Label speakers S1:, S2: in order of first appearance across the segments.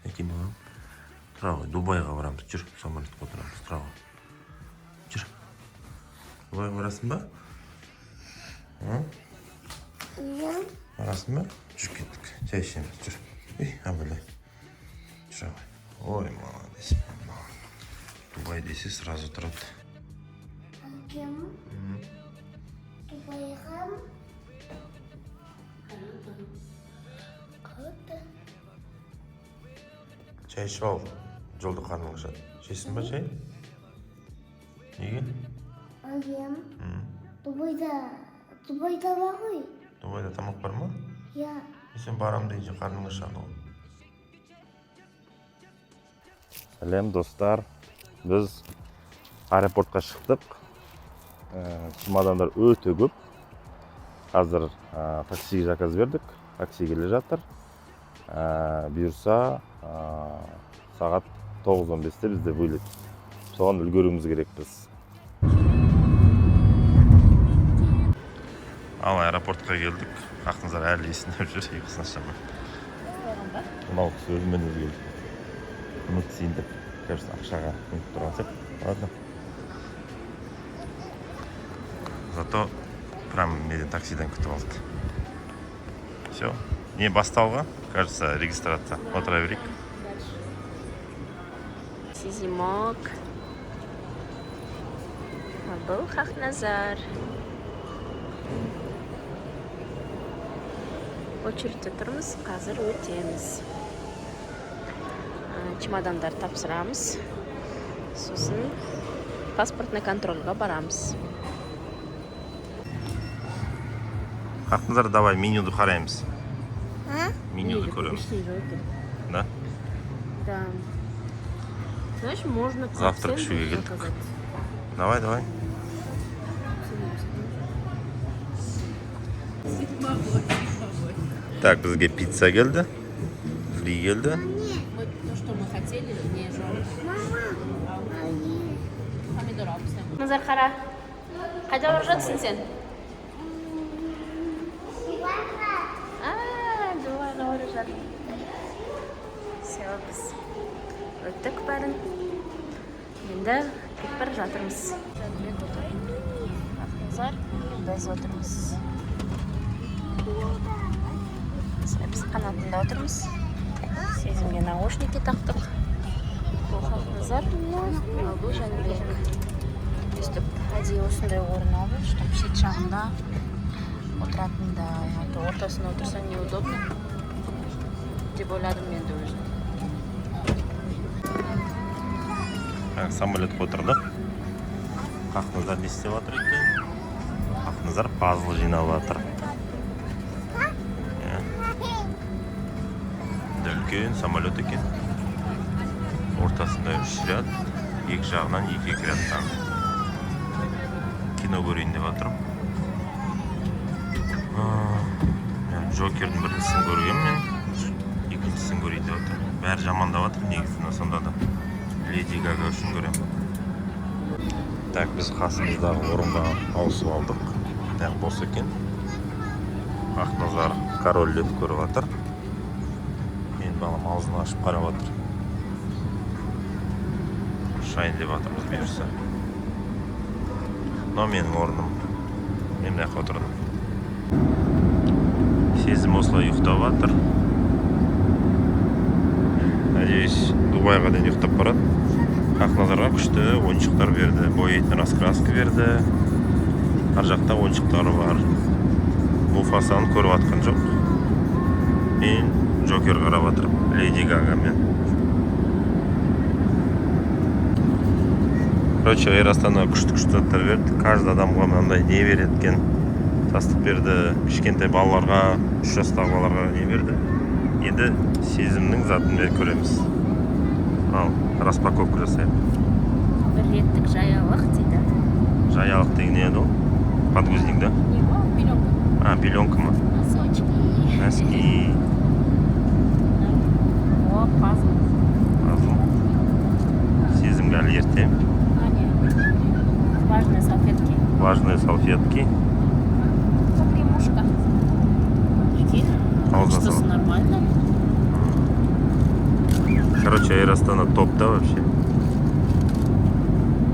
S1: Хаки маған. Тұра ғой, Дубайға барамыз. Жүр, самолетқа отырамыз. Тұра ғой. Жүр. Дубайға барасың ба? Барасың ба? Жүр кеттік. Жай ішеміз. Жүр. Абылай. Жүр ғой. Ой, молодец. Дубай десе сразу тұрады.
S2: Дубайға
S1: Çay ішіп ал, жолда қарның ашады. Жейсің ба чай? Неге?
S2: Алем. Дубайда бар ғой.
S1: Дубайда тамақ бар ма?
S2: Иә.
S1: Сен барам deyince қарның ашады ғой. Сәлем достар. Біз аэропортқа шықтық. Чемодандар өте көп. Қазір такси заказ бердік. Такси келе жатыр. Бұйырса сағат 9:15-те бізде бөледі. Соған үлгеруіміз керекпіз. Ал аэропортқа келдік. Ақназар әлі есінде жүр, ұйқысына шамай. Мынау кісі өзімен өзі келді. Үмітсейін деп, кажется, ақшаға үміт тұрған сияқты. Ладно. Зато прям менен таксиден күтіп алды. Все. Не басталға? Кажется, регистрация. Отыра берейік.
S3: Сезимок. Бұл Хақназар. Очередьте тұрмыз, қазір өтеміз. Чемодандар тапсырамыз. Сосын паспортный контрольға барамыз.
S1: Хақназар, давай менюді қараймыз. Менюді көреміз. Да?
S3: Да. Знаешь, можно...
S1: Завтрак ішуге келдік. Давай. Так, бізге пицца келді. Фри келді.
S3: То, что мы хотели, не жёлтый. Помидор алыпсың. Назар қара. Қайда барып жатсың сен? Дубайға барып жатыр. Все, біз өттік бәрін. Енді кетіп бара жатырмыз. Жәнібек отыр. Ақназар, біз отырмыз. Біз қанатында отырмыз. Сезімге наушники тақтық. Бұл Хақназар, ал бұл Жәнібек. Өстіп әдейі осындай орын алды, чтобы шет жағында отыратында, ортасында отырса неудобно деп ойладым мен де өзім.
S1: Самолетқа отырдық. Хақназар не істеп жатыр екен? Хақназар пазл жинап жатыр. Үлкен самолет екен. Ортасында 3 ряд, екі жағынан 2 рядтан. Кино көрейін деп жатырмын. Джокердің біріншісін көрген мен, екіншісін көрейін деп жатырмын. Бәрі жамандап жатыр негізінде, сонда да Леди Гага үшін көрем. Так, біз қасымыздағы орынға ауысып алдық. Бос екен. Хақназар король-лев көріп жатыр. Мен балам аузын ашып қарап жатыр. Шайын деп жатырмыз бұйырса. Но менің орным. Мен мына жаққа отырдым. Сезім осылай ұйықтап жатыр. Надеюсь, Дубайға дейін ұйықтап барады. Хақназарға күшті ойыншықтар берді. Бояйтын раскраска берді. Ар жақта ойыншықтары бар. Муфасаны көріп жатқан жоқ. Мен Джокер қарап жатырмын. Леди Гагамен. Короче, Air Astana күшті заттар берді. Каждый адамға мынандай не береді екен. Тастық берді. Кішкентай балаларға, 3 жастағы балаларға не берді. Енді сезімнің затын бері көреміз. Ал, распаковка жасайық.
S3: Бір реттік жаялық дейді.
S1: аялық деген не еді ол? Подгузник, да?
S3: Его пеленка.
S1: А, пеленка ма?
S3: Носочки.
S1: Носки.
S3: О, пазл.
S1: Азыл. Сезімге әлі ерте.
S3: Важные салфетки.
S1: Важные салфетки.
S3: Погремушка. Прикинь.
S1: Аузына
S3: Что
S1: сала.
S3: нормально.
S1: Короче, Аэростана топ, да, вообще?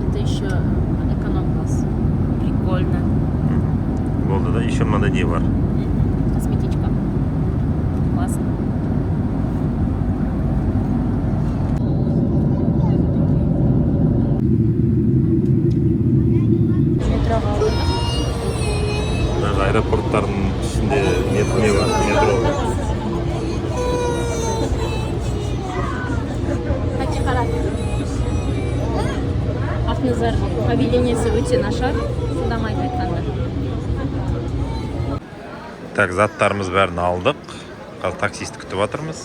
S3: Это еще эконом-класс. Прикольно.
S1: Болды, да? Еще мынада не бар?
S3: Косметичка. Классно. Метроға алдық.
S1: Даже аэропорттардың ішінде не бар? Метро.
S3: Хати қара. Ақназар поведениесі өте нашар. Шыдамайды айтқанда.
S1: Так, заттарымыз бәрін алдық. Қазір таксисті күтіп жатырмыз.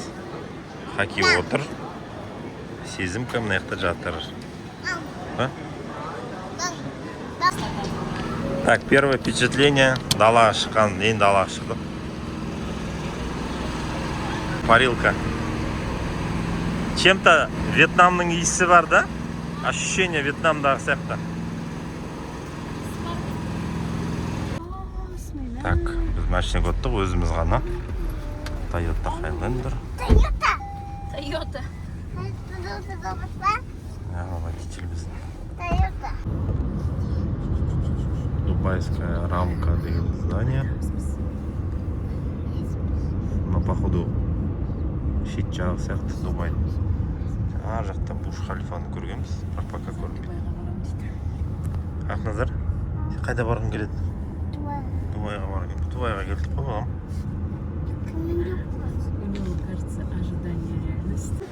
S1: Хаки отыр. Сезімка мына жақта жатыр. А? Так, первое впечатление. Далаға шыққан, енді далаға шықтық. Парилка. Чем-то Вьетнамның иісі бар, да? Ощущение Вьетнамдағы сияқты. Так, біз машина көттік, өзіміз ғана. Toyota Highlander.
S3: Тойота.
S1: Водитель біздің. Дубайская рамка деген здание. Но походу шет жағы сияқты Дубай. Ар жақта Бурж-Халифаны көргенбіз, бірақ пока көрмейді. Ақназар, сен қайда барғың келеді? Дубайға барғың келеді. Дубайға келдік қой балам.
S3: У него, кажется, ожидание реальности.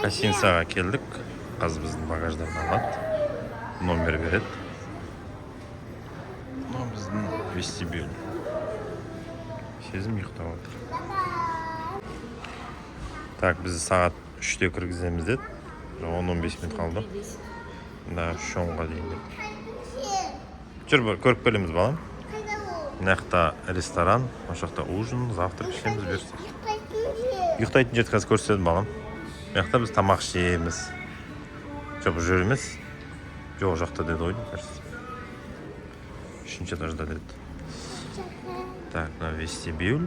S1: Гостиницаға келдік. Қазір біздің багаждарды алады. Номер береді. Мына біздің вестибюль. Сезім ұйықтап отыр. Так, біз сағат 3-те кіргіземіз деді. 10-15 минут қалды. Да, 3-10-ға дейін деді. Жүр, көріп келеміз балам. Мына жақта ресторан, о жақта ужин, завтрак ішеміз берсек. Ұйықтайтын жерді қазір көрсетеді балам. Мына жақта біз тамақ ішеміз. Жоқ, бұл жер емес. Жоқ, жақта деді ғой, кажется. 3-ші этажда деді. Так, мына вестибюль.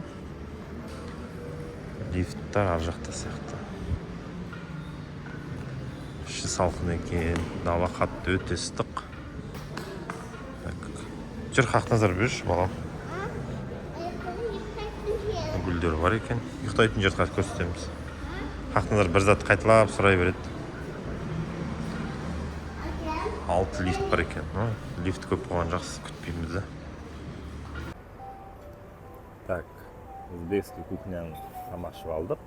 S1: Лифттар ар жақта сияқты. Іші салқын екен, дала қатты өте ыстық. Жүр, Ақназар берші балам. Гүлдер бар екен. Ұйықтайтын жерді қазір көрсетеміз. Ақназар бір зат қайталап сұрай береді. 6 лифт бар екен. Лифт көп болған жақсы, күтпейміз да. Так, өзбекский кухняның тамақ ішіп алдық.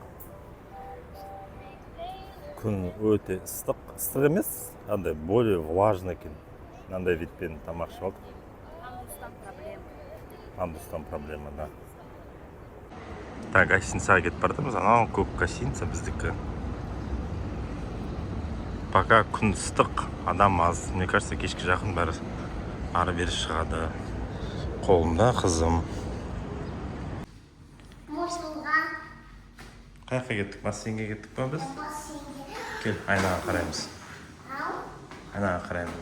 S1: Күн өте ыстық. Ыстық емес, андай более влажный екен. Мынандай витпен тамақ ішіп алдық. Андустан проблема, да. Так, гостиницаға кетіп бардымыз. Анау көк гостиница біздікі. Пока күн ыстық, адам аз. Мне кажется, кешке жақын бәрі ары бері шығады. Қолымда қызым. Қаяққа кеттік? Бассейнге кеттік па біз? Кел, айнаға қараймыз. Айнаға қараймыз.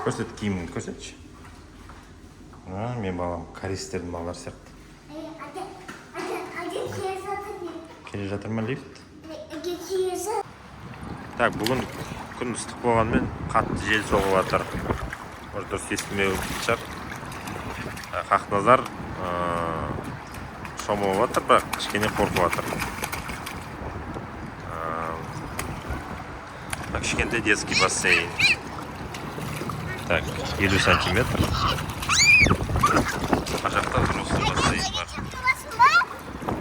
S1: Көрсет, киіміңді көрсетші. Мен балам корейстердің балалары сияқты. Келе жатыр ма лифт? Так, бүгін күн ыстық болғанмен қатты жел соғып жатыр. Может, дұрыс естімеу шығар. Ақназар шомылып жатыр, бірақ кішкене қорқып жатыр. Кішкентай детский бассейн. Так, 50 сантиметр. Жақта взрослый бассейн бар.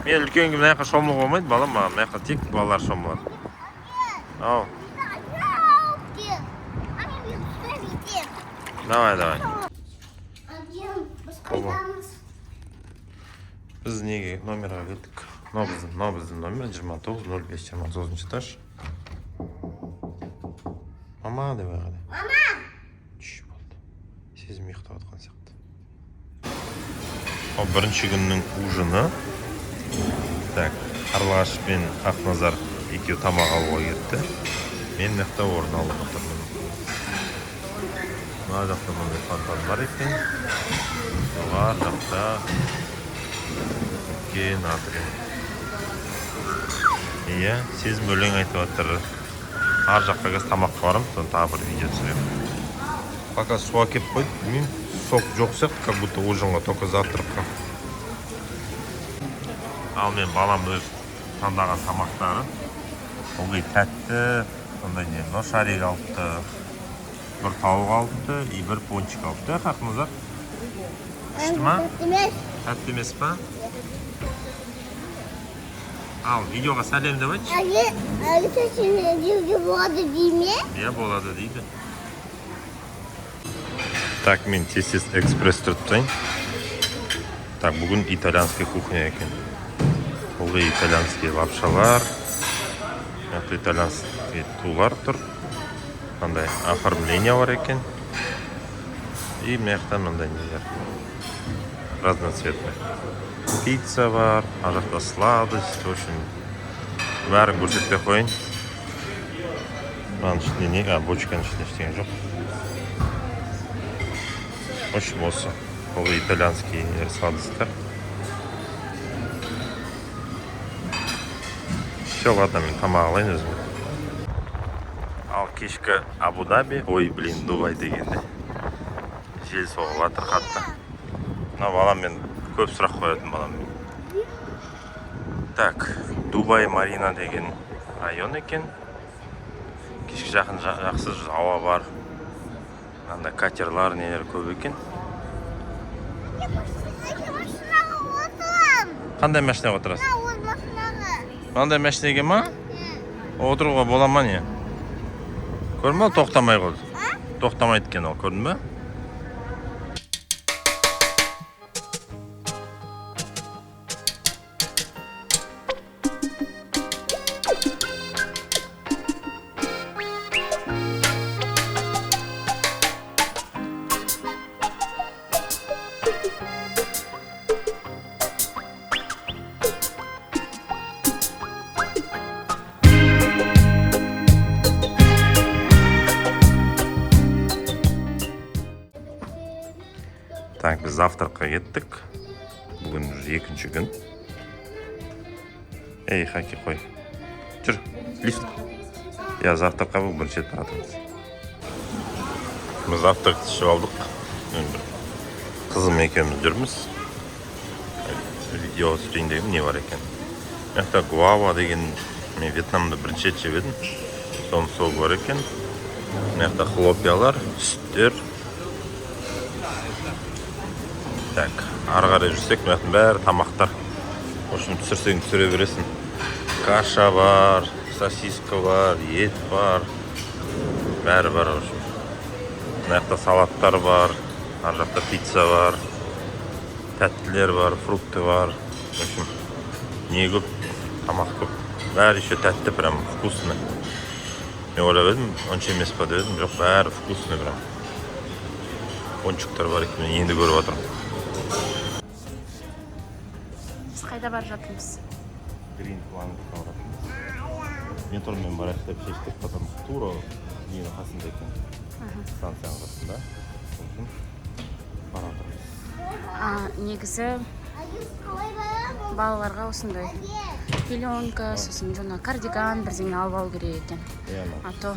S1: Мен үлкенге мына жаққа шомылуға болмайды, балам, мына жаққа тек балалар шомылады. Ау. Давай. Біз неге номерға келдік? Мынау біздің номер 29-05-29 этаж. Мама, давай. Мама! Чш, болды. сезім ұйықтап жатқан сияқты. Ал бірінші күннің ужины. Так, Қарлығаш пен Ақназар екеу тамақ алуға кетті. Мен мықты орын алып отырмын. Мына жақта мындай фонтан бар екен. Жоғары жақта үлкен атриум. Иә, сезім өлең айтып жатыр. Ар жаққа қазір тамаққа барамын, соны тағы бір видео түсіремін. Пока су әкеп қойды, білмеймін, сок жоқ сияқты, как будто ужинға только завтракқа. Ал мен балам өз таңдаған тамақтары. Ылғи тәтті, сондай не, шарик алыпты, бір тауық алыпты, и бір пончик алыпты. Ақназар? Күшті ма? Тәтті емес па? Ал, видеоға сәлем деп айтшы.
S2: Әлі сәлем болады дей ме?
S1: Иә, болады дейді. Так, мен тез экспресс тұрттайын. Так, бүгін итальянский кухня екен. Бұл итальянский лапшалар. Итальянский тулар тұр. Қандай оформление бар екен. И мияқтан мындай нелер. Разноцветный. Пицца бар, ажақта сладость, в общем, бәрін көрсетпей қойын. Бұның ішінде не? Бочканың ішінде ештеңе жоқ. В общем, осы. Бұл итальянский сладостьтар. Все, ладно, мен тамақ алайын өзіме. Ал кешкі Абу-Даби, ой, блин, Дубай дегенде. Жел соғып жатыр қатты. Мына балам мен көп сұрақ қоятын балам. Так, Дубай Марина деген район екен. Кешкі жақын жақсы ауа бар. Анда катерлар нелер көп екен. Қандай машинаға отырасың? Қандай машинаға ма? Отыруға бола ма не? Көрдің бе, тоқтамай қойды. Тоқтамайды екен ол, көрдің бе? Так, біз завтраққа кеттік. Бүгін екінші күн. Ей, Хаки, қой. Жүр, лифт. Я завтраққа бұл бірінші рет баратырмыз. Біз завтрақты ішіп алдық. Қызым екеуміз жүрміз. Видео түсірейін деген не бар екен. Мықты гуава деген, мен Вьетнамда бірінші рет жеп едім. Соның соғы бар екен. Мықты хлопиялар, сүттер. Так, ары қарай жүрсек, мықты бәрі тамақтар. Ошын түсірсең түсіре бересің. Каша бар, сосиска бар, ет бар. Бәрі бар ошын. Мықты салаттар бар, ар жақта пицца бар. Тәттілер бар, фрукты бар. Ошын не көп, тамақ көп. Бәрі еще тәтті, прям вкусный. Мен ойлап едім, онша емес па дедім, жоқ, бәрі вкусный прям. Пончиктар бар екен, мен енді көріп отырмын.
S3: Қайда бар жатырмыз?
S1: Green Planet-қа баратырмыз. Метромен барайық деп шештік, потом тура ненің қасында екен. Станцияның қасында. Сосын баратырмыз.
S3: Негізі балаларға осындай пеленка, сосын жаңа кардиган бірдеңе алып алу керек екен. А то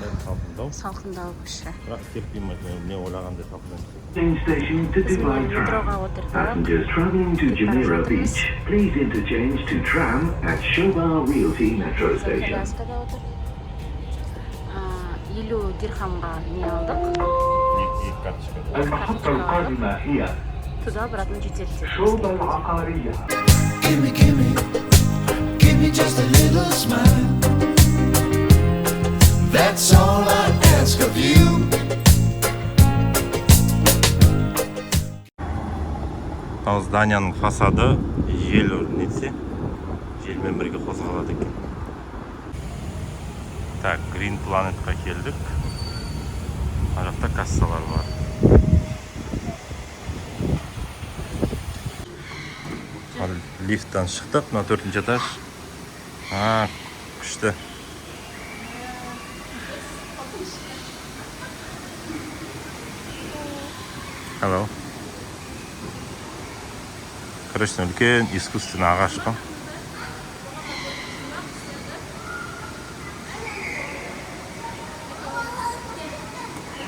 S3: салқындау вообще.
S1: Бірақ терпеймін, не ойлағандай салқындау.
S3: Метроға отырдық.
S4: Passengers traveling to Jumeirah Beach, please interchange to tram at Shobar Realty Metro Station.
S3: 50 дирхамға не алдық.
S1: Екі карточка.
S4: المحطة القادمة هي
S3: Туда обратно жетеді.
S4: شوبة العقارية.
S5: Give me just a little smile. That's all I ask of you.
S1: Ал зданияның фасады жел өрнетсе, желмен бірге қозғалады екен. Так, Green Planet-қа келдік. Ар жақта кассалар бар. Лифттан шықтық, мына 4-ші этаж. Күшті. Hello. Короче, үлкен искусственный ағаш қой.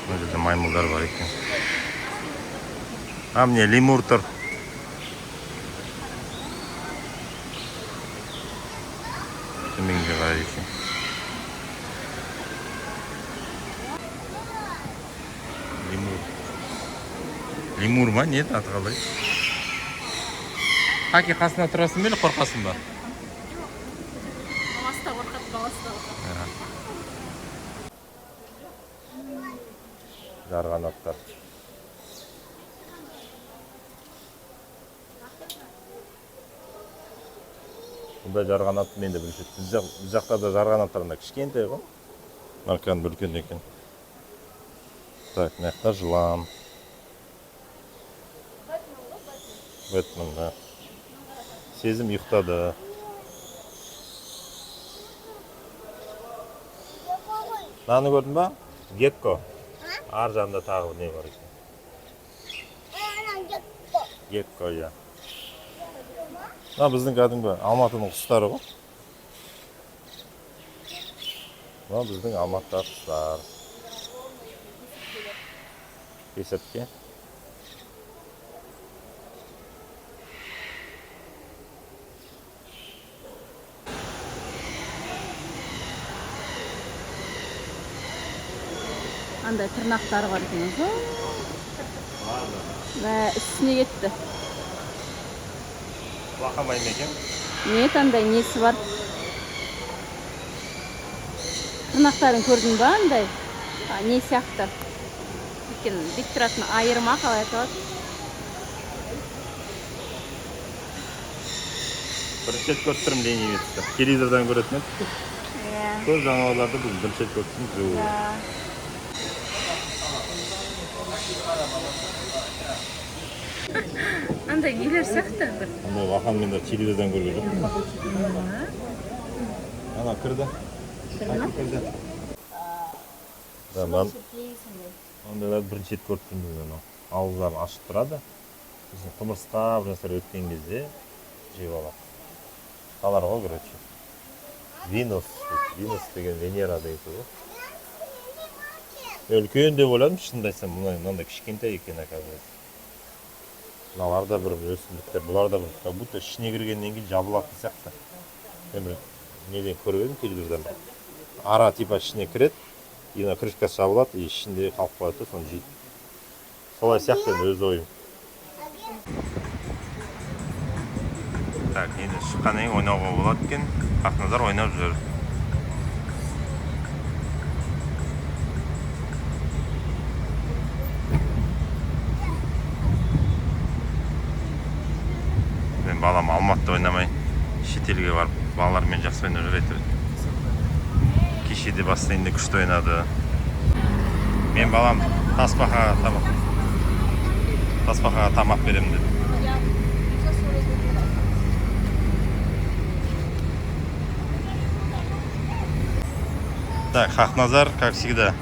S1: Мына жерде маймылдар бар екен. Міне лемур тұр. Төменге қарай екен. Лемур ма? Нет, аты қалай? Хаки қасына тұрасың бе, қорқасың ба?
S3: Баласы да қорқады, баласы да қорқады.
S1: Жарғанаттар. Бұнда жарғанатты мен де білшеді. Біз жақта да жарғанаттарында кішкентай ғой. Марканы бүлкен екен. Так, мына жылан. Бэтмен, да. Сезім ұйықтады. Наны көрдің ба? Гекко. Ар жағында тағы не бар екен? Гекко, я. Біздің кәдімгі Алматының құстары ғой. Біздің Алматыда құстар. Кесепке.
S3: Андай тырнақтары бар екен. Và үстіне кетті.
S1: Бақамайын екен.
S3: Нет, андай несі бар. Тырнақтарын көрдің ба андай? Не сияқты. Екен, бит тұратын айырма қалай аталады?
S1: Бірінші рет көріп тұрмын Ленивецті. Телевизордан көретін еді. Сол жаңаларды біз бірінші рет көріп тұрмыз.
S3: Андай нелер сияқты бір.
S1: Андай ваханмен де телевизордан көрген жоқпын. Ана кірді. Кірді. Ондайларды бірінші рет көріп тұрмыз. Ауыздарын ашып тұрады. Біздің құмырсқа бір нәрселер өткен кезде жеп алады. Қалар ғой, короче. Винус деген Венера дейді ғой. Үлкен деп ойладым, шынымды айтсам, мынандай кішкентай екен оказывается. Мыналар да бір өсімдіктер, бұлар да бір, как будто ішіне кіргеннен кейін жабылатын сияқты. Мен бір неден көргенмін телевизордан. Ара типа ішіне кіреді, енді крышкасы жабылады, и ішінде қалып қояды, соны жейді. Солай сияқты өз ойым. Так, енді шыққаннан кейін ойнауға болады екен. Ақназар ойнап жүр. Мен балам Алматыда ойнамай, шетелге барып, балалармен жақсы ойнап жүр әйтеуір. Кешеде бассейнде күшті ойнады. Мен балам тасбақаға тамақ беремін деді. Так, Хақназар, как всегда,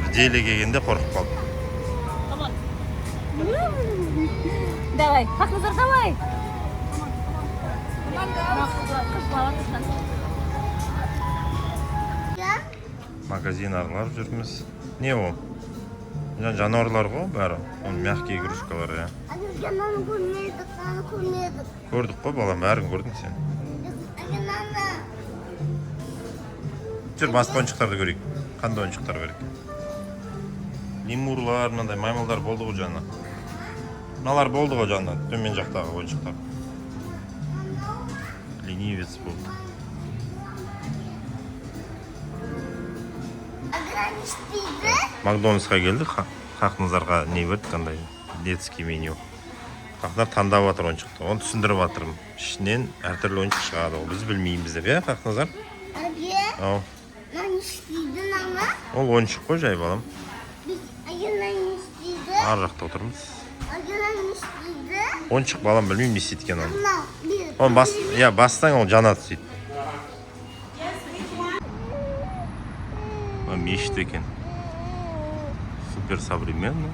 S1: в деле келгенде қорқып қалды.
S3: Давай, Хақназар, давай!
S1: Магазин аралап жүрміз. Не ол? Жануарлар ғой бәрі. Оның мягкий игрушкалары. Көрдік қой балам, бәрін көрдің сен. Жүр, басқа ойыншықтарды көрейік. Қандай ойыншықтар көрейік? Лемурлар, мынандай маймылдар болды ғой жаңа. Мыналар болды ғой жаңа, төмен жақтағы ойыншықтар. Ленивец болды. Макдональдсқа келді, Хақназарға не берді, қандай детский меню. Хақназар таңдап жатыр ойыншықты, оны түсіндіріп жатырмын. Ішінен әртүрлі ойыншық шығады, біз білмейміз деп, Хақназар? Ау. Ол ойыншық қой жай балам. Ар жақта отырмыз.
S2: Bunu isteydi.
S1: Ойыншық балам білмеймін не істейді екен оны.
S2: Мынау bir.
S1: Оны бастаң ол жанады сөйтіп. Мешіт екен. Супер современный.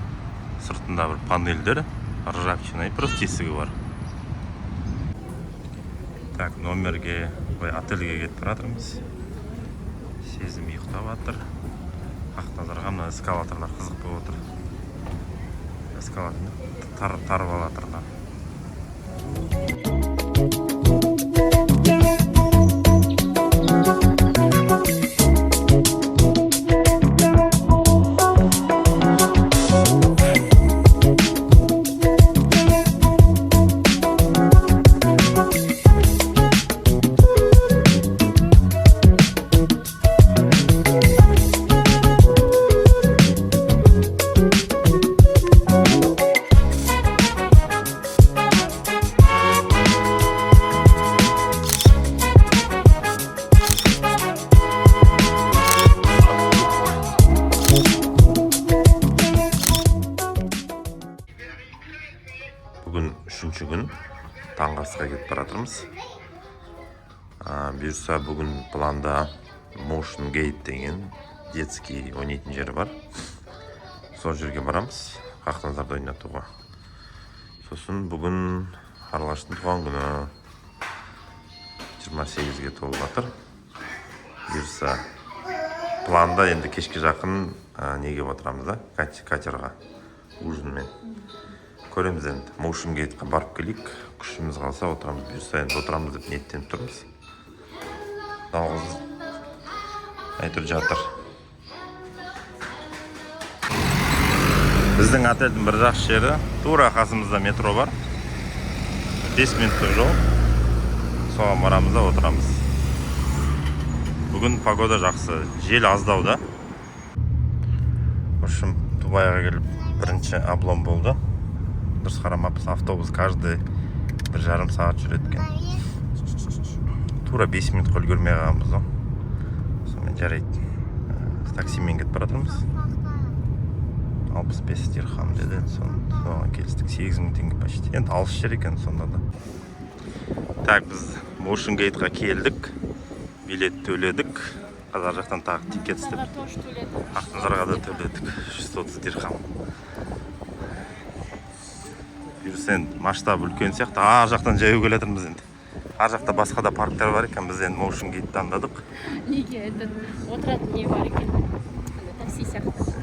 S1: Сыртында бір панельдер, ржавчина и просто тесігі бар. Так, номерге, отельге кетіп баратырмыз. Сезім ұйықтап жатыр. Ақназарға мына эскалаторлар қызық болып отыр. Эскалаторлар тарып алатырлар. Бүгін 3-ші күн таңғы асқа кетіп баратырмыз. Бұйырса бүгін планда Motion Gate деген детский ойнайтын жері бар. Сол жерге барамыз, Ақназарды ойнатуға. Сосын бүгін Қарлығаштың туған күні 28-ге толып жатыр. Бұйырса планда енді кешке жақын неге отырамыз да, катерға, ужинмен. Көреміз енді, Motion Gate'қа барып келейік, күшіміз қалса отырамыз, бұйырса енді отырамыз деп ниеттеніп тұрмыз. Жалғыз әйтеуір жатыр. Біздің отельдің бір жақсы жері, тура қасымызда метро бар. 5 минуттық жол. Соған барамыз да отырамыз. Бүгін погода жақсы, жел аздауда. Общем, Дубайға келіп бірінші облом болды. Дұрыс қарамаппыз, автобус каждый 1,5 сағат жүреді екен. Тура 5 минут қол көрмей қалғанбыз ғой. Сонымен жарайды. Таксимен кетіп баратырмыз. 65 дирхам деді. Соған келістік. 8.000 теңге почти. Енді алыс жер екен сонда да. Так, біз Motion Gate'ға келдік. Билет төледік. Қазір жақтан тағы тикет істеп. Ақназарға да төледік. 130 дирхам. Бұйырса енді масштабы үлкен сияқты. Жақтан жаяу келетірміз енді. Жақта басқа да парктар бар екен. Біз енді Motion Gate таңдадық.
S3: Неге отыратын не бар екен? Такси сияқты.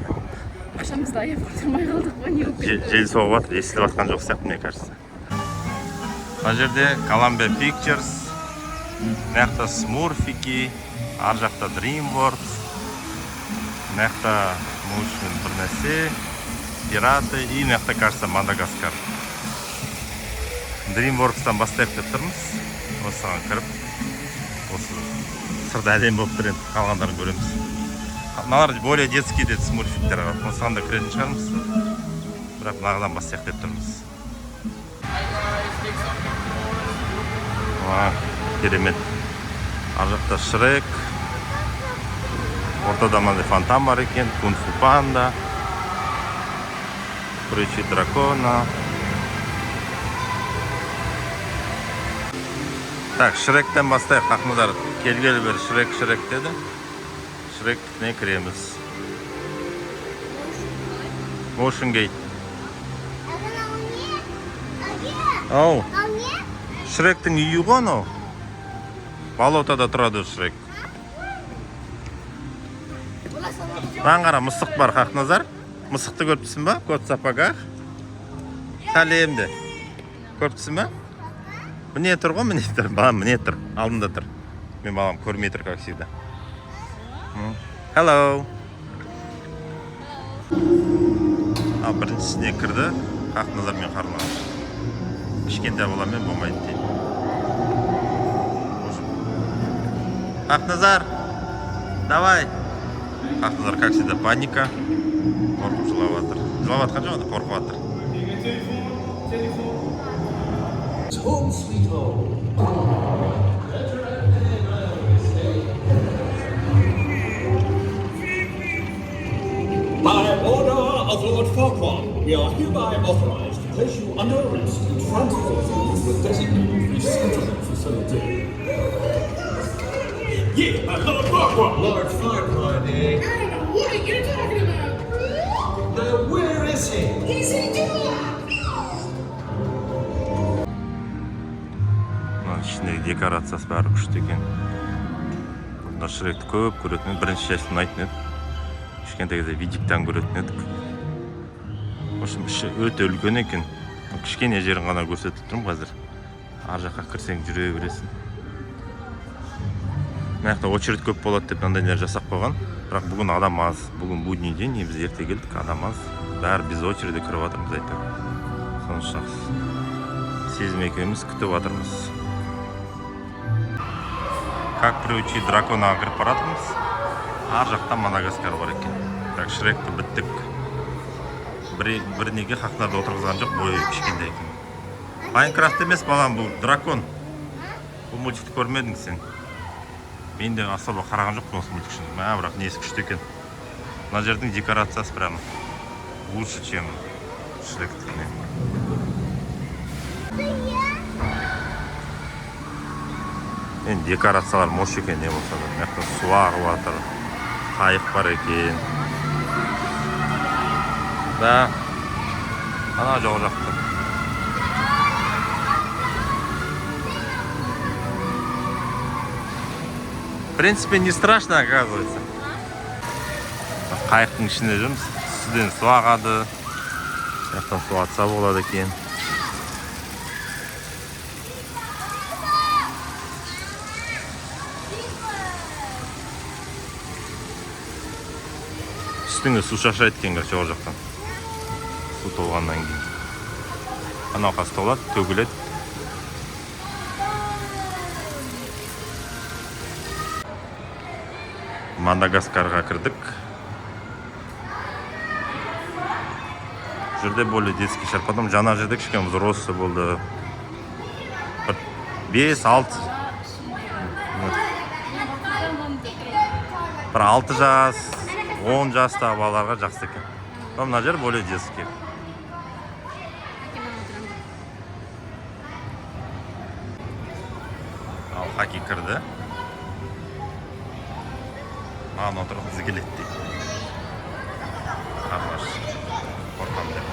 S3: Ақшамызды аяп отырмай қалдық па, не болып кетті?
S1: Жел соғып жатыр, естіліп жатқан жоқ сияқты, мне кажется. Мына жерде Columbia Pictures, мына жақта Смурфики, ар жақта DreamWorks, мына жақта Motion бір нәрсе, Пираты и мына жақта, кажется, Мадагаскар. DreamWorks'тан бастайық деп тұрмыз. Осыған кіріп, осы сырда әлем болып тұр енді, қалғандарын көреміз. Мыналар более детский деді смурфиктер. Осыған да кіретін шығармыз. Бірақ мынағыдан бастайық деп тұрмыз. Керемет. Ар жақта Шрек. Ортада мынандай фонтан бар екен. Кунг-фу панда. Прыщи дракона. Так, Шректен бастайық. Ақназар келгелі бері Шрек деді. Шректіне кіреміз. Motion Gate. Ау, Шректің үйі ғой анау. Болотада тұрады Шрек. Маған қара, мысық бар, Ақназар. Мысықты көріпсің ба? Кот сапагах. Сәлем де. Көріпсің ба? Міне тұр ғой, міне тұр. Балам, міне тұр. Алдында тұр. Мен балам көрмей тұр, как всегда. Hello. Біріншісіне кірді. Ақназар мен Қарлығаш. Кішкентай баламен болмайды дейді. Ақназар, давай. Ақназар, как всегда, паника. Қорқып жылап жатыр. Жылап жатқан жоқ, қорқып жатыр.
S5: Home sweet home. By order of Lord Farquhar, we are hereby authorized place you under arrest and transport you to a designated resettlement facility. Yeah, Lord Farquaad. Lord Farquaad, eh?
S2: I don't know what you're talking about.
S5: Now, where is he?
S2: He's in Dubai.
S1: Мына ішіндегі декорациясы бәрі күшті екен. Бұнда Шректі көп көретін еді. Бірінші часть ұнайтын еді. Кішкентай кезде видиктен көретін едік. В общем, іші өте үлкен екен. Кішкене жерін ғана көрсетіп тұрмын қазір. Ар жаққа кірсең жүре бересің. Мына жақта очередь көп болады деп мынандайлар жасап қойған. Бірақ бүгін адам аз. Бүгін будний день, біз ерте келдік, адам аз. Бәрі біз очередьде кіріп жатырмыз айтып. Соны жақсы. Сезім екеуміз күтіп жатырмыз. Как приучить дракона кіріп баратырмыз. Ар жақта Мадагаскар бар екен. Так, Шректі біттік. Бір неге хақнарды отырғызған жоқ, бойы кішкентай екен. Майнкрафт емес балам, бұл дракон. Бұл мультикті көрмедің сен. Мен де особо қараған жоқпын осы мультик үшін. Бірақ несі күшті екен. Мына жердің декорациясы прям лучше, чем Шректікіне. Енді декорациялар мош екен не болса да. Мына жақта су ағып жатыр. Қайық бар екен. Да. Ана жоқ жақты. В принципе, не страшно, оказывается. Қайықтың ішінде жүрміз. Сүден су ағады. Жақтан су атса болады екен. Үстіңе су шашайды екен, короче, ол жақтан. Су толғаннан кейін. Анау қасы толады, төгіледі. Мадагаскарға кірдік. Жерде более детский шығар. Потом жана жерде кішкене взрослый болды. 5-6. Бір 6 жас, 10 жастағы балаларға жақсы екен. Мына жер более детский. Ал хоккей кірді. Маған отырып бізі келеді дейді. Қармаш. Қорқам деп.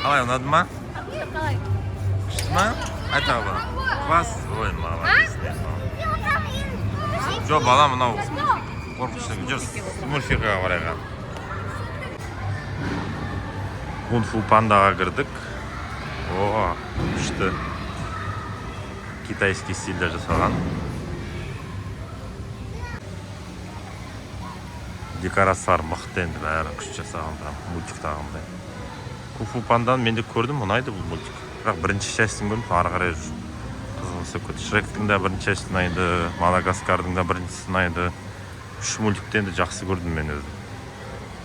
S1: Қалай, ұнады ма? Күшті ма? Айта ба? Класс? Ой, молодец. Жо, бала мынау қорқынышты. Жүрс, мультфильмға қарайға. Кунг-фу пандаға кірдік. О, күшті. Китайский стильде жасалған. Декорациялар мықты енді, бәрі күшті жасаған, мультиктағындай. Кунг-фу панданы мен де көрдім, ұнайды бұл мультик. Бірақ бірінші частын көрдім, ары қарай қызғысы көті. Шректің де бірінші частын ұнайды, Мадагаскардың да біріншісі ұнайды. Үш мультикті енді жақсы көрдім мен өзім.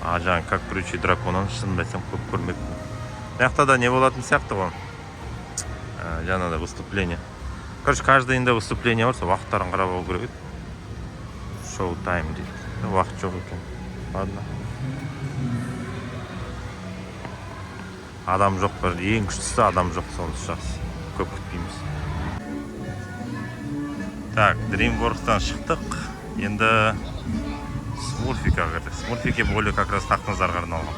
S1: Жаңа как приучить драконаны шынымды айтсам көп көрмеппін. Мына да не болатын сияқты ғой. Жаңа да выступление. Короче, каждайында выступление бар, сол уақыттарын қарап алу керек еді. Шоу тайм дейді. Уақыт жоқ екен. Ладно. Адам жоқ бір, ең күштісі адам жоқ, сонысы жақсы. Көп күтпейміз. Так, DreamWorks-тан шықтық. Енді Смурфикқа кірдік. Смурфикке более как раз Хақназарға арналған.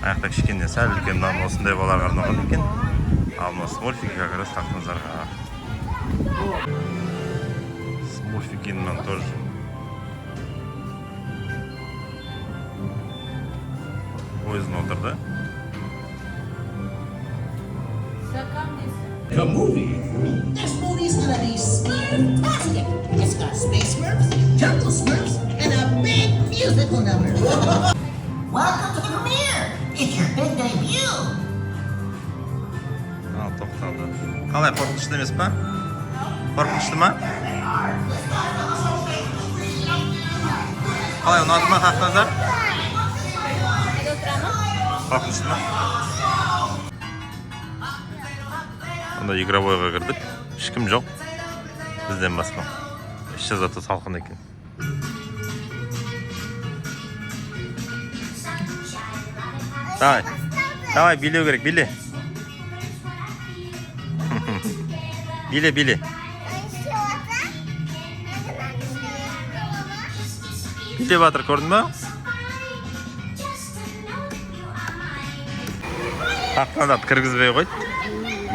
S1: Аяқта кішкене сәл үлкен, осындай балаларға арналған екен. Ал мына Смурфикке как раз Хақназарға. Смурфикиннан тоже. Поездно отырды.
S5: A movie? This movie's gonna be fantastic. It's got space smurfs, jungle smurfs, and a big musical number. Welcome to the premiere. It's your big debut.
S1: Ал, тоқталды. Қалай, қорқынышты емес па? Қорқынышты ма? Қалай ұнады ма Хақназар? Қорқынышты ма? Онда игровойға кірдік. Ешкім жоқ. Бізден басқа. Іші заты салқын екен. Давай, билеу керек, биле. Биле. Биле батыр, көрдің ба? Хақназарды кіргізбей қойды.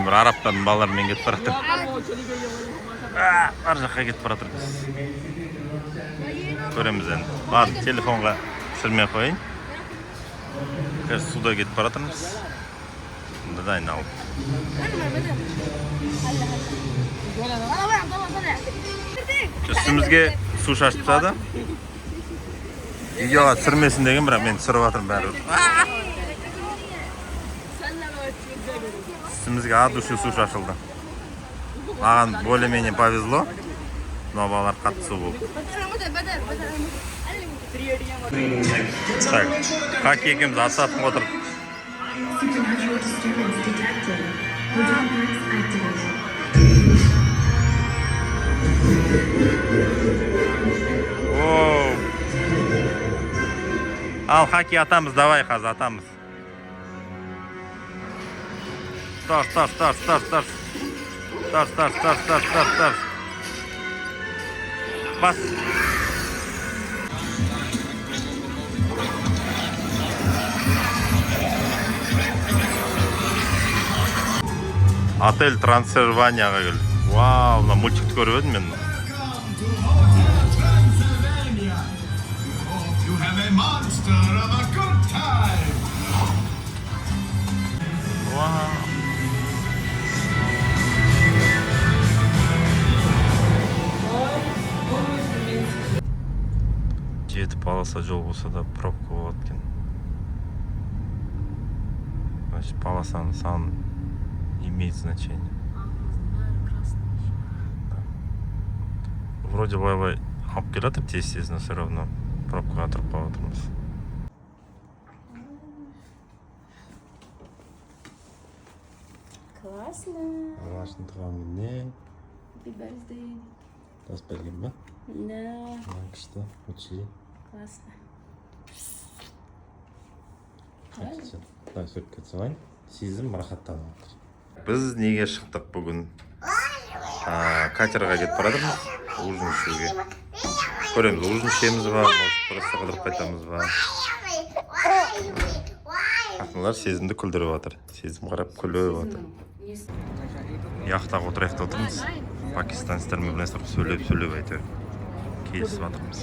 S1: Бір арабтардың балаларымен кетіп баратыр. Ар жаққа кетіп баратыр біз. Көреміз енді. Ладно, телефонға түсірмей қойын. Қазір суда кетіп баратырмыз. Бұнда да айналып. Үстімізге су шашып тастады. Видеоға түсірмесін деген, бірақ мен түсіріп жатырмын бәрі. Үстімізге от души су шашылды. Маған более-менее повезло. Но балалар қатты су болды. Так, как екеміз атсатып отырып. Ал хоккей атамыз, давай қазір атамыз. Старт. Бас. Отель Трансильванияға келді. Вау, мына мультикті көріп едім мен. Вау. Жеті полоса жол болса да пробка болады екен. Значит, полосаның саны имеет значение. Вроде бы алып келатып тез-тез, но все равно пробкаға тұрып қалып отырмыз.
S3: Классно.
S1: Алашын туған күніне.
S3: Happy birthday.
S1: Тас берген ба?
S3: Да.
S1: Күшті, учили.
S3: Классно.
S1: Так, сөйтіп кетсің, сезім рахаттанып отыр. Біз неге шықтық бүгін? Катерға кетіп баратырмыз, ужин ішуге. Көреміз, ужин ішеміз ба, просто қыдырып қайтамыз ба. Ақнылар сезімді күлдіріп жатыр. Сезім қарап күліп жатыр. Яқтағы отырайықта отырмыз. Пакистанецтермен білесіп сөйлеп әйтеуір. Келісіп жатырмыз.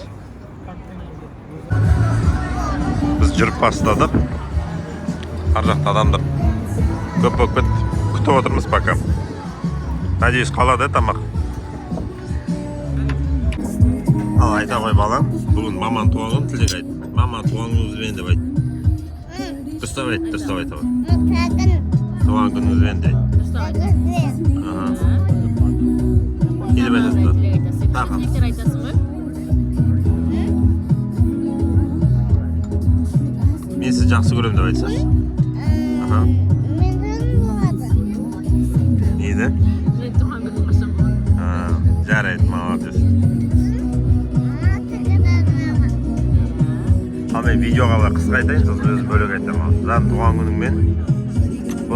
S1: Біз жүріп бастадық. Ар жақта адамдар көп болып кетті. Күтіп отырмыз пока. Надеюсь, қалады тамақ. Ал айта қой балам, бүгін маман туған күн, тілек айт. Мама туған күніңізбен деп айт. Дұрыстап айт. Туған күніңізбен деп айт. Келіп айтасың да. Тақын. Мен сізді жақсы көрем деп айтсашы. Нейді? Жарайды, молодец. Қандай видеоға бар қысқа айтайын, сосын өзі бөлек айтамын. Жан туған күніңмен.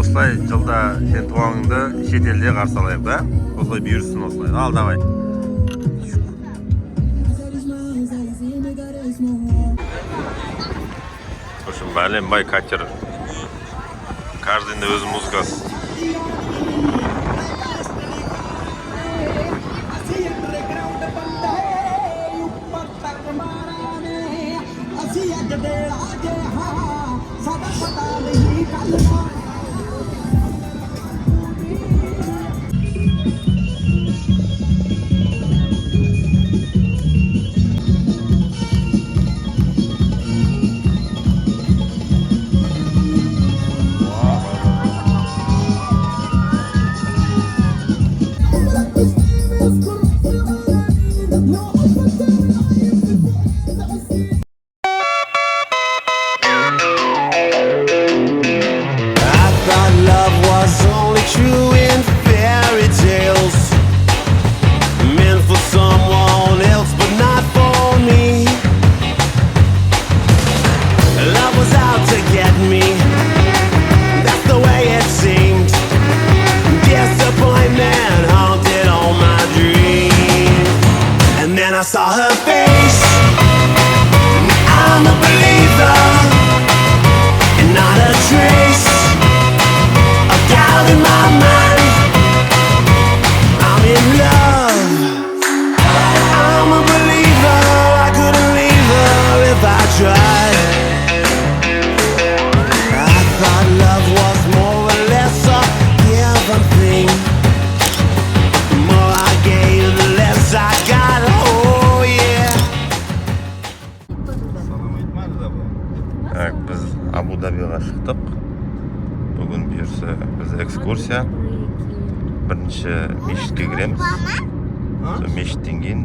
S1: Осылай жылда сен туған күнді шетелде қарсы алайық, да? Осылай бұйырсын осылай. Ал, давай. Бәленбай катер. Каждыйында өз музыкасы.
S6: saw her face. I'm a believer, and not a trace of doubt in my mind. I'm in love. I'm a believer. I couldn't leave her if I tried. I thought love was more or less a given thing. The more I gave, the less I got. Oh yeah.
S1: Так, біз Абу-Дабиға шықтық. Бүгін бұйырса біз экскурсия. Бірінші мешітке кіреміз. Сол мешіттен кейін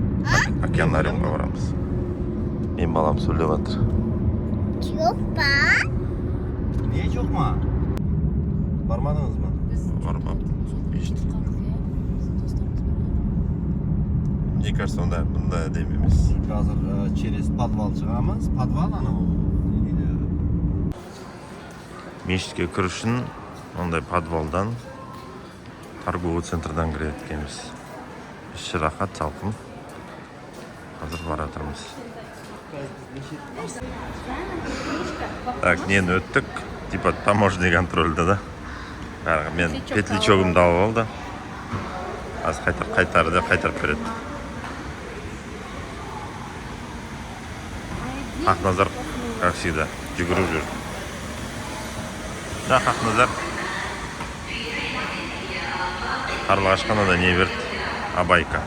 S1: океанариумға барамыз. Мен балам сөйлеп жатыр.
S2: Yok ba.
S7: Niye çok mu? Varmadınız mı?
S1: Бармам. Мешіт. Мне кажется, бұнда әдемі емес.
S7: Hazır через подвал çıkamaz. Подвал ana o.
S1: Мешітке кіру үшін ондай подвалдан, торговый центрдан кіреді екенбіз. Іші рахат, салқын. Қазір бара жатырмыз. Так, нені өттік? Типа таможенный контрольді да. Мен петличогымды алып алды. Аз қайтарып береді. Ақназар, как всегда, жүгіріп жүр. Да, Ақназар. Қарлығашқана да не берді? Абайка.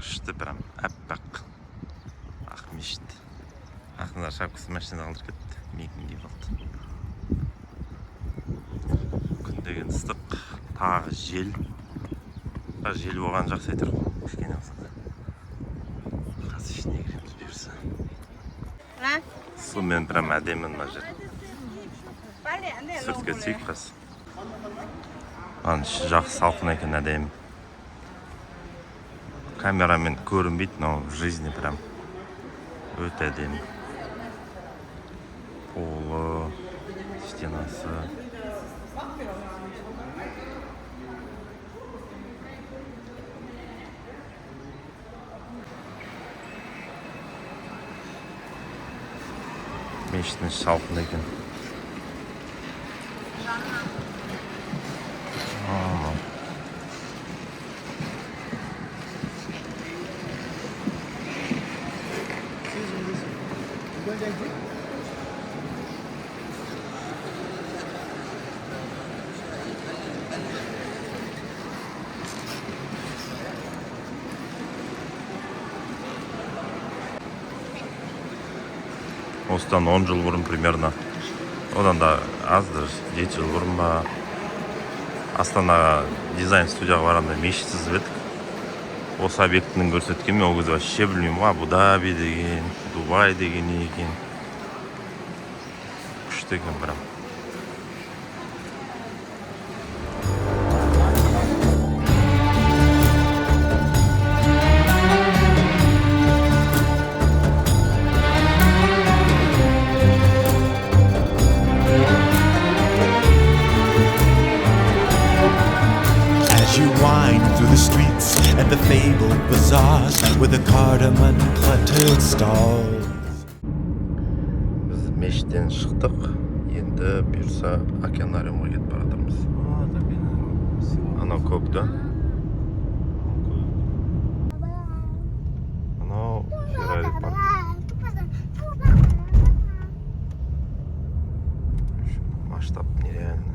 S1: Күшті прям, әппақ. Ақ мешіт. Ақназар шапкасын машинадан алдырып кетті. Мекінге болды. Күн деген ыстық, тағы жел. Жел болған жақсы айтыр ғой. Кішкене болса. Қазір ішіне кіреміз бұйырса. Сумен прям әдемі мына жер. Сыртқа түсейік қазір. Жақсы салқын екен, әдемі. Камерамен көрінбейді, но в жизни прям өте әдемі. Полы, стенасы. Мешіттің іші салқын екен. Осыдан 10 жыл бұрын примерно. Одан да азды, 7 жыл бұрын ба. Астанаға дизайн студияға барғанда мешітсіз едік. Осы объектінің көрсеткен, мен ол кезде вообще білмеймін, Абу-Даби деген, Дубай деген екен. Күшті екен прям.
S6: You wind through the streets and the fabled bazaars with the cardamom cluttered stalls.
S1: Біз мешіттен шықтық, енді бұйырса океанариумға кетіп бара жатырмыз. Анау көк да. Анау Феррари парк. Масштаб нереально.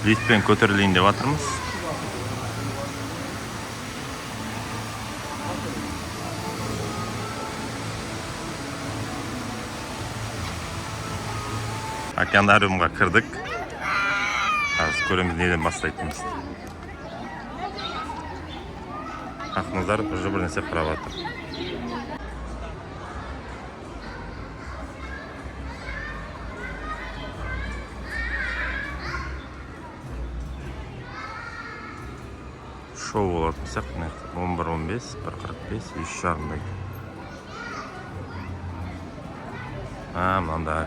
S1: Лифтпен көтерілейін деп жатырмыз. Океанариумға кірдік. Қазір көреміз неден бастайтынымыз. Ақназар уже бір нәрсе қарап жатыр. шоу болатын сияқты. 11:15, 1:45, 3:30. Мынандай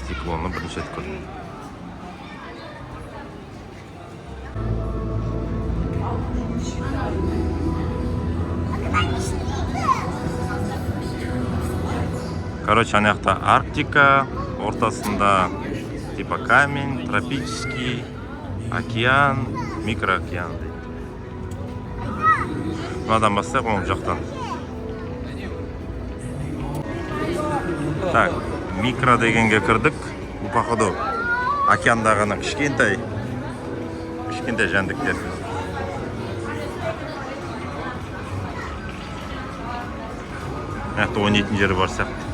S1: стеклоны бірінші рет көрдім. Короче, ана жақта Арктика, ортасында типа камень, тропический, океан, микроокеан дейді. Мынадан бастайық, оң жақтан. Так, микро дегенге кірдік. Бұл походу океандағына кішкентай жәндіктер. Мынақты ойнайтын жері бар сияқты.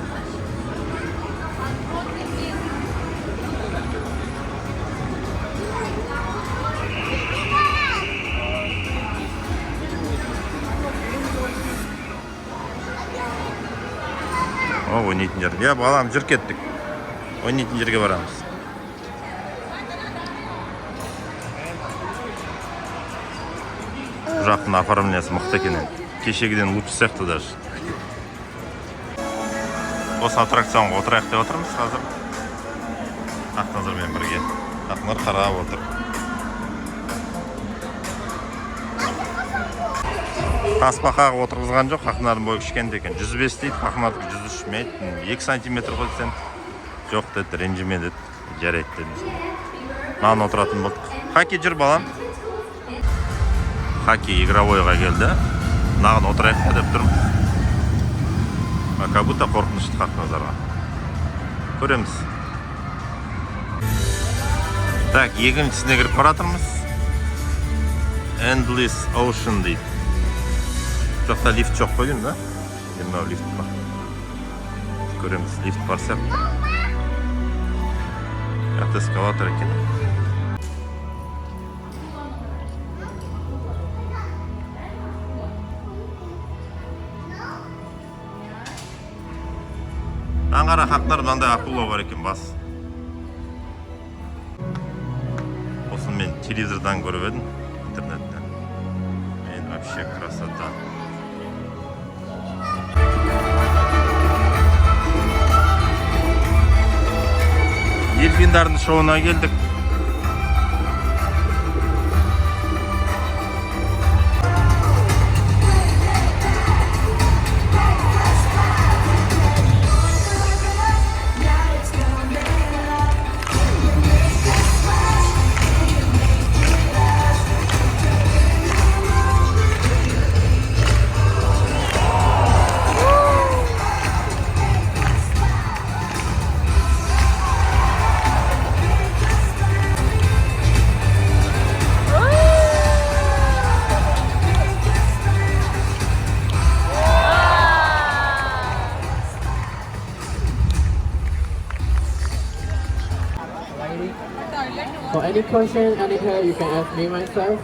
S1: Ойнайтын жер. Я балам, жүр кеттік. Ойнайтын жерге барамыз. Бұл жақтың оформлениясы мықты екен. Кешегіден лучше сияқты даже. Осы аттракционға отырайық деп отырмыз қазір. Ақназармен бірге. Ақнар қарап отыр. Таспақаға отырғызған жоқ, Ақнардың бойы кішкентай екен. 105 дейді, Ақнардың 103 ме? 2 сантиметр ғой десем. Жоқ деді, ренжіме деді. Жарайды деді. Маған отыратын болдық. Хоккей жүр балам. Хоккей игровойға келді. Маған отырайық деп тұрмыз. Как будто қорқынышты Ақназарға. Көреміз. Так, екіншісіне кіріп баратырмыз. Endless Ocean дейді. Жоқта лифт жоқ қой деймін, да? Демау лифт бар. Көреміз, лифт бар сияқты. Яқты эскалатор екен. Аңғара хақтар мынандай ақылы бар екен бас. Осын мен телевизордан көріп едім, интернеттен. Мен вообще красота. Дельфиндардың шоуына келдік.
S8: For any question, anytime you can ask me myself,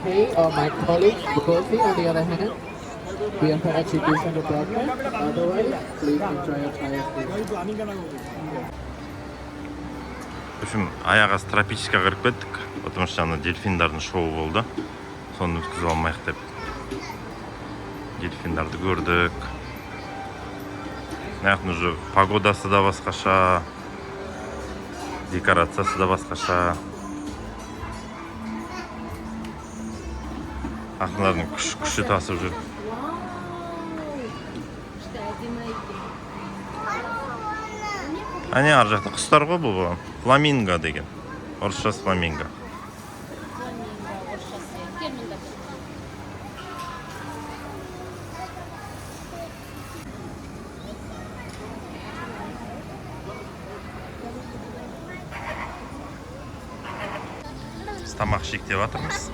S8: hey, or my colleague, Bukosi, on the other hand. We are executing the program. Otherwise, please enjoy your time.
S1: В общем, аяқ асты тропическіге кіріп кеттік. Потому что ана дельфиндардың шоуы болды. Соны өткізіп алмайық деп. Дельфиндарды көрдік. Мынаяқтың уже погодасы да басқаша. Декорациясы да басқаша. Ақнардың күші тасып жүр. Әне ар жақта құстар ғой бұл. Фламинго деген. Орысшасы фламинго. Тамақ шектеп жатырмыз.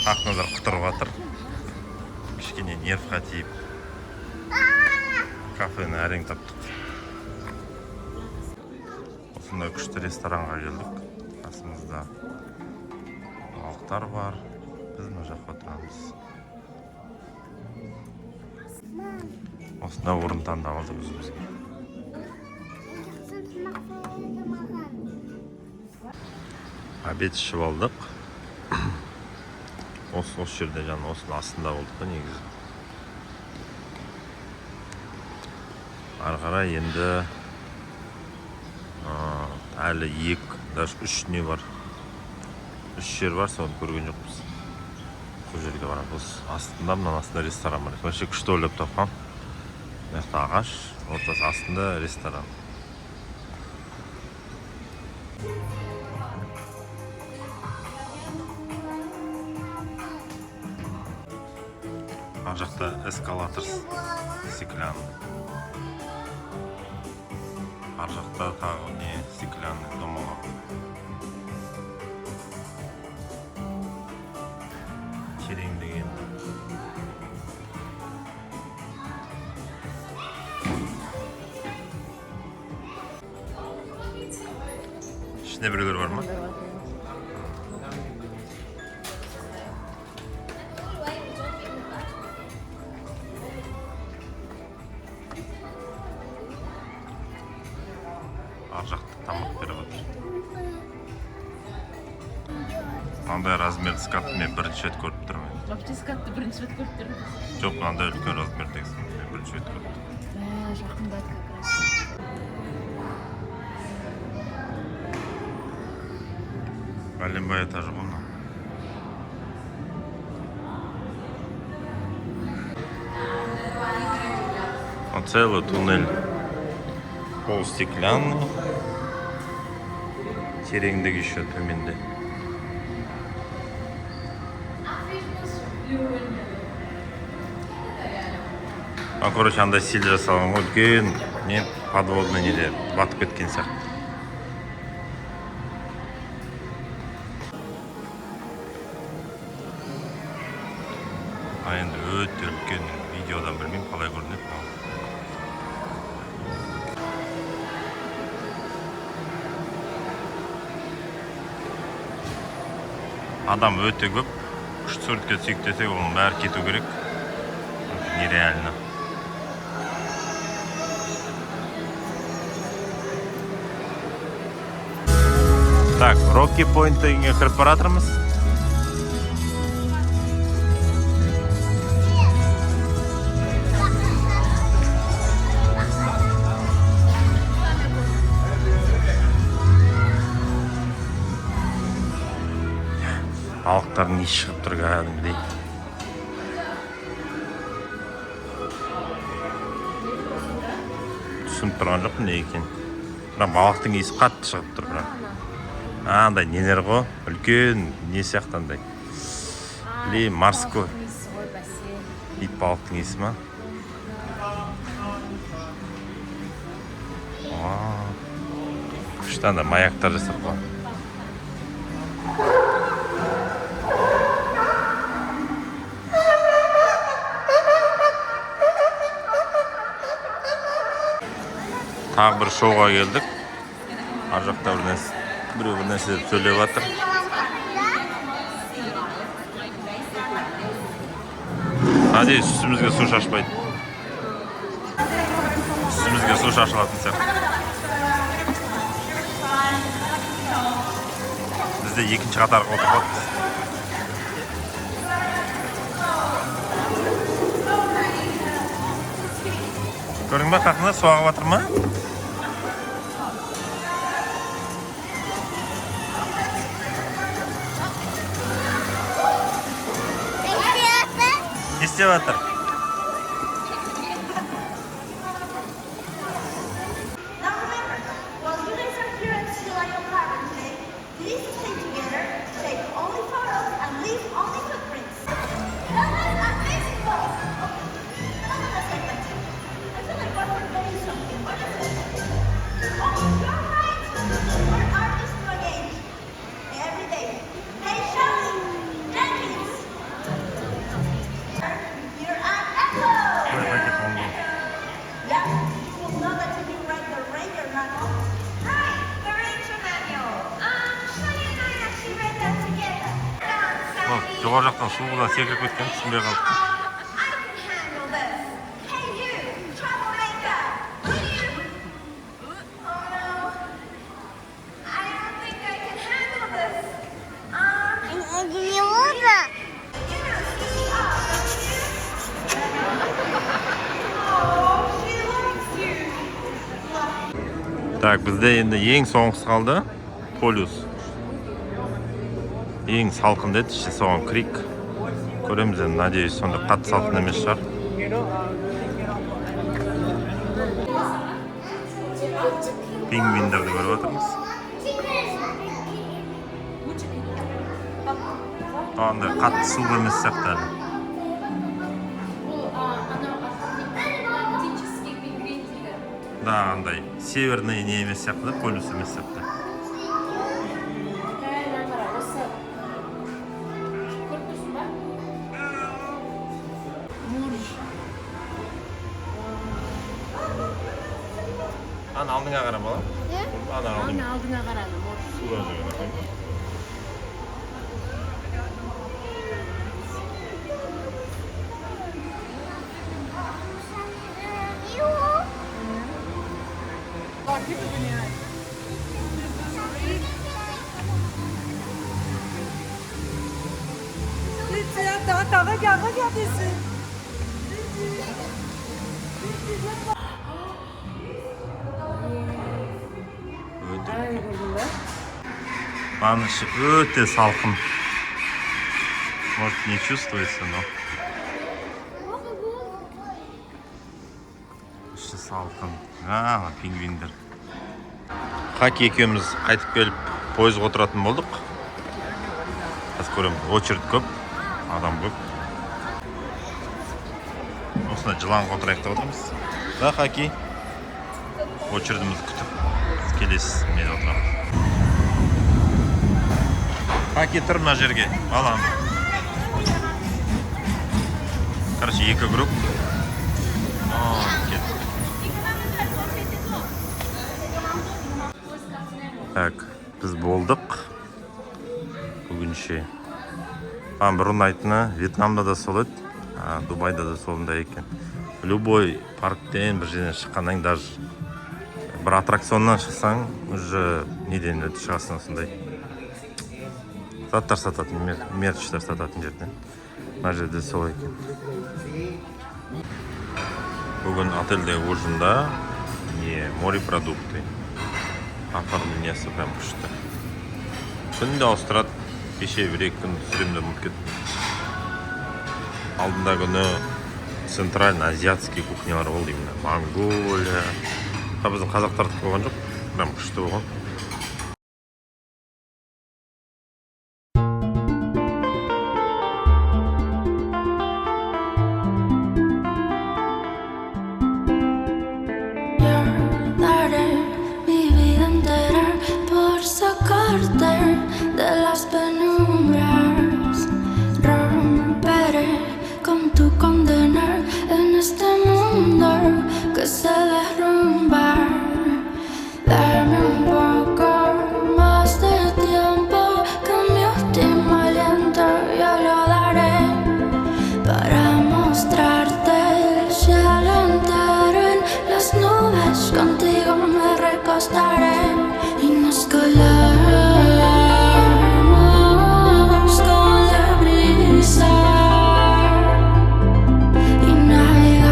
S1: Ақназар құтырып жатыр. Кішкене нервқа тиіп. Кафені әрең таптық. Осындай күшті ресторанға келдік. Қасымызда балықтар бар. Біз мына жаққа отырамыз. Осындай орын таңдап алдық өзімізге. Обед ішіп алдық. осы жерде жаңа осының астында болдық та негізі. Ары қарай енді әлі 2, даже 3 не бар. 3 жер бар, соны көрген жоқпыз. Сол жерге барамыз. Астында, мына астында ресторан бар. Вообще күшті ойлап тапқан. Мына жақта ағаш, ортасы астында ресторан. Ар жақта эскалатор стеклянный. Ар жақта тағы не стеклянный домалақ. Тереңдеген. İçinde біреулер бар ма? Ар жақта тамақ беріп отыр. Мынандай размер скатты мен бірінші рет көріп тұрмын.
S3: Вообще скатты бірінші рет көріп тұрмын.
S1: Жоқ, мынандай үлкен размердегі мен бірінші рет көріп тұрмын.
S3: Жақындады как раз.
S1: Бәленбай этажы ғой мына. Целый туннель. Пол стеклянный. Тереңдігі еще төменде. Короче, андай стиль жасалған ғой, үлкен не подводный неде батып кеткен сияқты. Енді өте үлкен, видеодан білмеймін қалай көрінеді. Адам өте көп, күшті суретке түсейік десек, оның бәрі кету керек. Нереально. Так, Rocky Point-ға кіріп баратырмыз. Балықтардың есі шығып тұр кәдімгідей. Түсініп тұрған жоқпын не екен. Бірақ балықтың есі қатты шығып тұр бірақ. Андай нелер ғой, үлкен не сияқты андай. Или морской. Ит балықтың есі ма? Күшті андай маяктар жасап қойған. Тағы бір шоуға келдік. Ар жақта біреу бір нәрсе сөйлеп жатыр. Надеюсь, үстімізге су шашпайды. Үстімізге су шашылатын сияқты. Бізде екінші қатарға отырып. Көрдің бе, қақында су ағып жатыр ма? Не істеп жатыр? Жоғар жақтан суға секіріп кеткен, түсінбей қалды.
S2: Не можно?
S1: Так, бізде енді ең соңғысы қалды. Полюс. Ең салқын деді, іші соған крик. Көреміз енді, надеюсь, сонда қатты салқын емес шығар. Пингвиндерді көріп отырмыз. Андай қатты суық емес сияқты әлі. Да, андай северный не емес сияқты да, полюс емес сияқты. Ана алдыңа қара бала. Ана
S3: алдыңа қарады.
S1: Суға жүрген. Аның іші өте салқын. Может, не чувствуется, но... Іші салқын. Пингвиндер. Хаки екеуміз қайтып келіп, пойызға отыратын болдық. Қазір көреміз, очередь көп, адам көп. Осында жыланға отырайық деп отырмыз. Да, Хаки? Очередімізді күтіп, біз келесі мен отырамыз. Хаки, тұр мына жерге, балам. Короче, екі групп. Так, біз болдық. Бүгінше. Бұрын айтыны, Вьетнамда да сол еді, Дубайда да солында екен. Любой парктен бір жерден шыққаннан даже бір аттракционнан шықсаң, уже неден өтіп шығасың осындай. Заттар сататын, мерчтер сататын жерден. Мына жерде сол екен. Бүгін отельдегі ужинда морепродукты. Оформлениясы прям күшті. Күнде ауыстырады, кеше бір-екі күн сүремде ұмытып кетті. Алдында күні центрально-азиатский кухнялар болды именно. Монголия. Біздің қазақтарды қойған жоқ, прям күшті болған.
S9: Contigo me recostaré y nos colaremos con la brisa y navegamos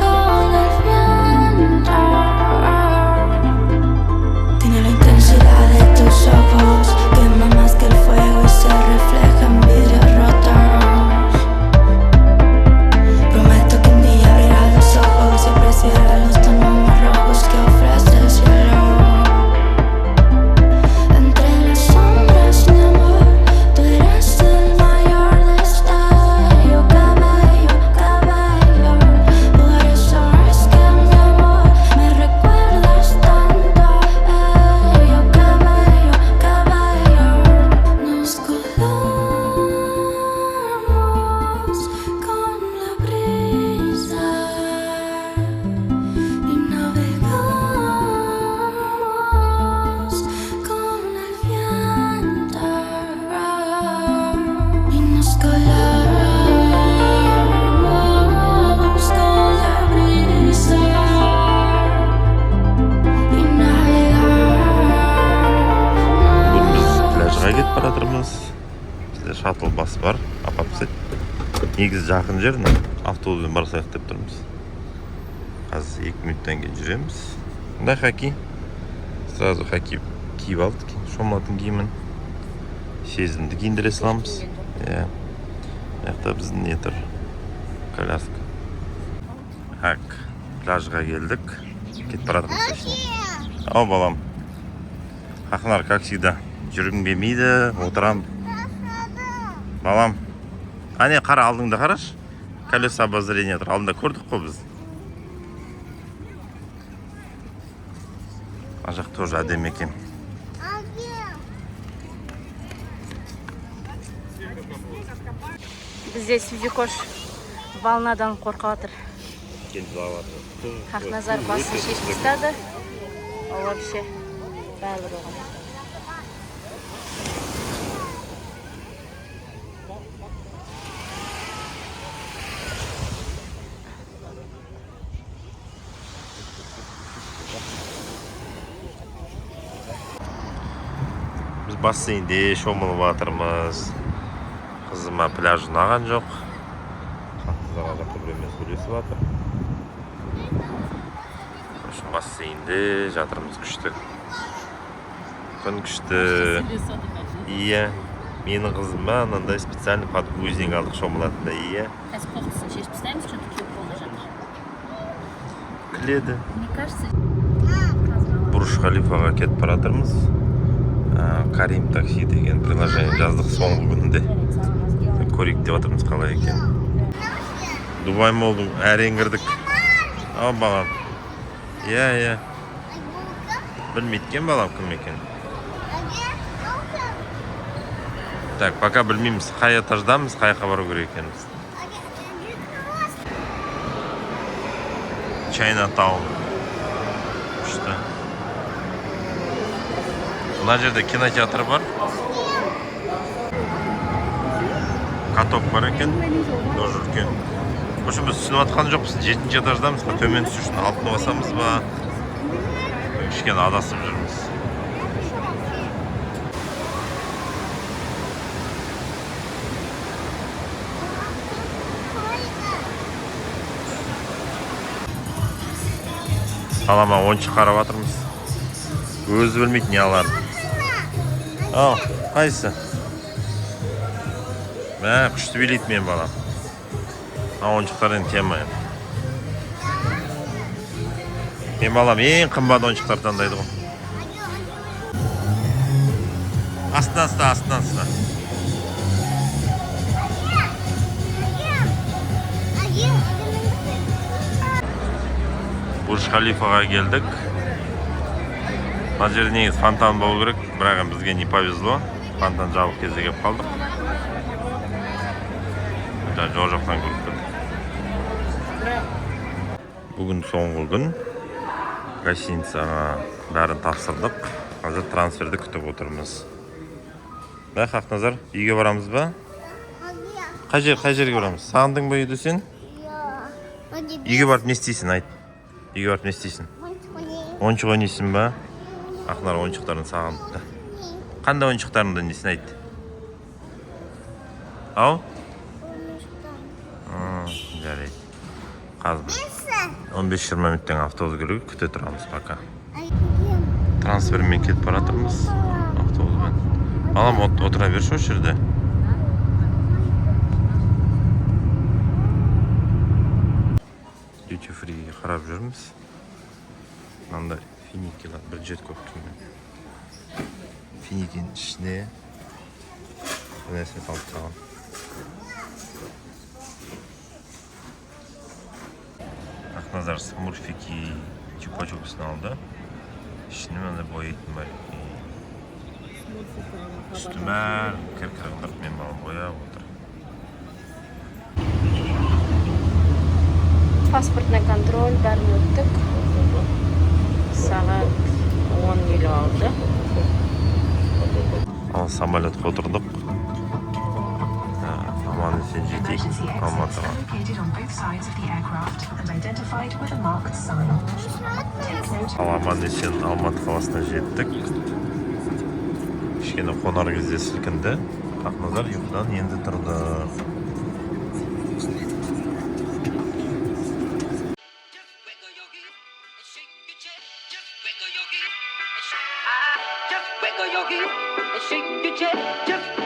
S9: con el viento. Tiene la intensidad de tus ojos, quema más que el fuego y se refleja en vidrios rotos. Y apreciar los tonos más rojos que ofrece el cielo. Entre las sombras, mi amor, tú eres el mayor destello. Cabello, cabello, por eso es que mi amor me recuerdas tanto. Cabello, cabello, nos colamos con la brisa.
S1: Шаттл бас бар, апап сет. Негізі жақын жер, автобуспен барсайық деп тұрмыз. Қазір 2 минуттан кейін жүреміз. Мындай хаки. Сразу хаки киіп алдық. Шомылатын киімін. Сезімді киіндіре саламыз. Иә. Яқта біздің не тұр? Коляска. Хак, пляжға келдік. Кетіп баратырмыз. Ау балам. Хақнар, как всегда. Жүргім келмейді, отырам. Балам. Ане қара алдыңда қараш. Колеса обозрения тұр. Алдында көрдік қой біз. Ажақ тоже әдемі екен.
S3: Бізде Сюзикош волнадан қорқып отыр. Хақназар басын шешіп тастады. Ол вообще бәрі болған.
S1: Біз бассейнде шомылып жатырмыз. Қызыма пляж ұнаған жоқ. Қыздар жақта біреумен сөйлесіп жатыр. Бассейнде жатырмыз, күшті. Күн күшті. Иә. Менің қызыма анандай специальный подгузник алдық шомылатында. Иә.
S3: Қазір қоқысын шешіп тастаймыз, çünkü көп болды жатыр.
S1: Күледі.
S3: Мне кажется,
S1: Бурж Халифаға кетіп баратырмыз. Карим такси деген приложение жаздық соңғы күнінде. Көрейік деп жатырмыз қалай екен. Дубай молдың әрең кірдік. Ау балам. Иә. Білмейткен балам кім екен. Так, пока білмейміз, қай этаждамыз, қай бару керек екенбіз. Чайнатаун. Күшті. Мына жерде кинотеатр бар. Каток бар екен. Тоже үлкен. В общем, біз түсініп атқан жоқпыз. 7-ші этаждамыз. Төмен түсу үшін алтын басамыз ба? Кішкене адасып жүрміз. Қалама ойыншық қарап жатырмыз. Өзі білмейді не аларын. Ау, қайсы? Мә, күшті билейді мен балам. Ойыншықтар енді тема. Мен балам ең қымбат ойыншықтар таңдайды ғой. Астынан. Бурж Халифаға келдік. Мына жерде негізі фонтан болу керек, бірақ бізге не повезло. Фонтан жабық кезде келіп қалдық. Жол жақтан көріп келдік. Бүгін соңғы күн. Гостиницаға бәрін тапсырдық. Қазір трансферді күтіп отырмыз. Бәк Хақназар, үйге барамыз ба? Қай жерге барамыз? Сағындың ба үйді сен? Үйге барып не істейсің, айт. Үйге барып не істейсің? Ойыншық ойнайсың ба? Ақнар ойыншықтарын сағыныпты. Қандай ойыншықтарыңды несін айт? Ау? Жарайды. Қазір 15-20 минуттен автобус келуге күте тұрамыз пока. Трансфермен кетіп баратырмыз автобуспен. Балам отыра берші осы жерде. Duty free қарап жүрміз. Мынандай финикилар бір жет көп тұрмын. Финикин ішіне нәрсе алып тағам. Ақназар смурфики чупа-чупсын алды. Ішіне мынандай бояйтын бар. Үсті бәрін кір-кір мен балам бояп отыр.
S3: паспортный контроль бәрін өттік. Сағат 10:00 алды.
S1: Ал самолетқа отырдық. Аман есен жетейік Алматыға. Ал аман есен Алматы қаласына жеттік. Кішкене қонар кезде сілкінді. Ақназар ұйқыдан енді тұрды.
S6: feet and shake your chest. Just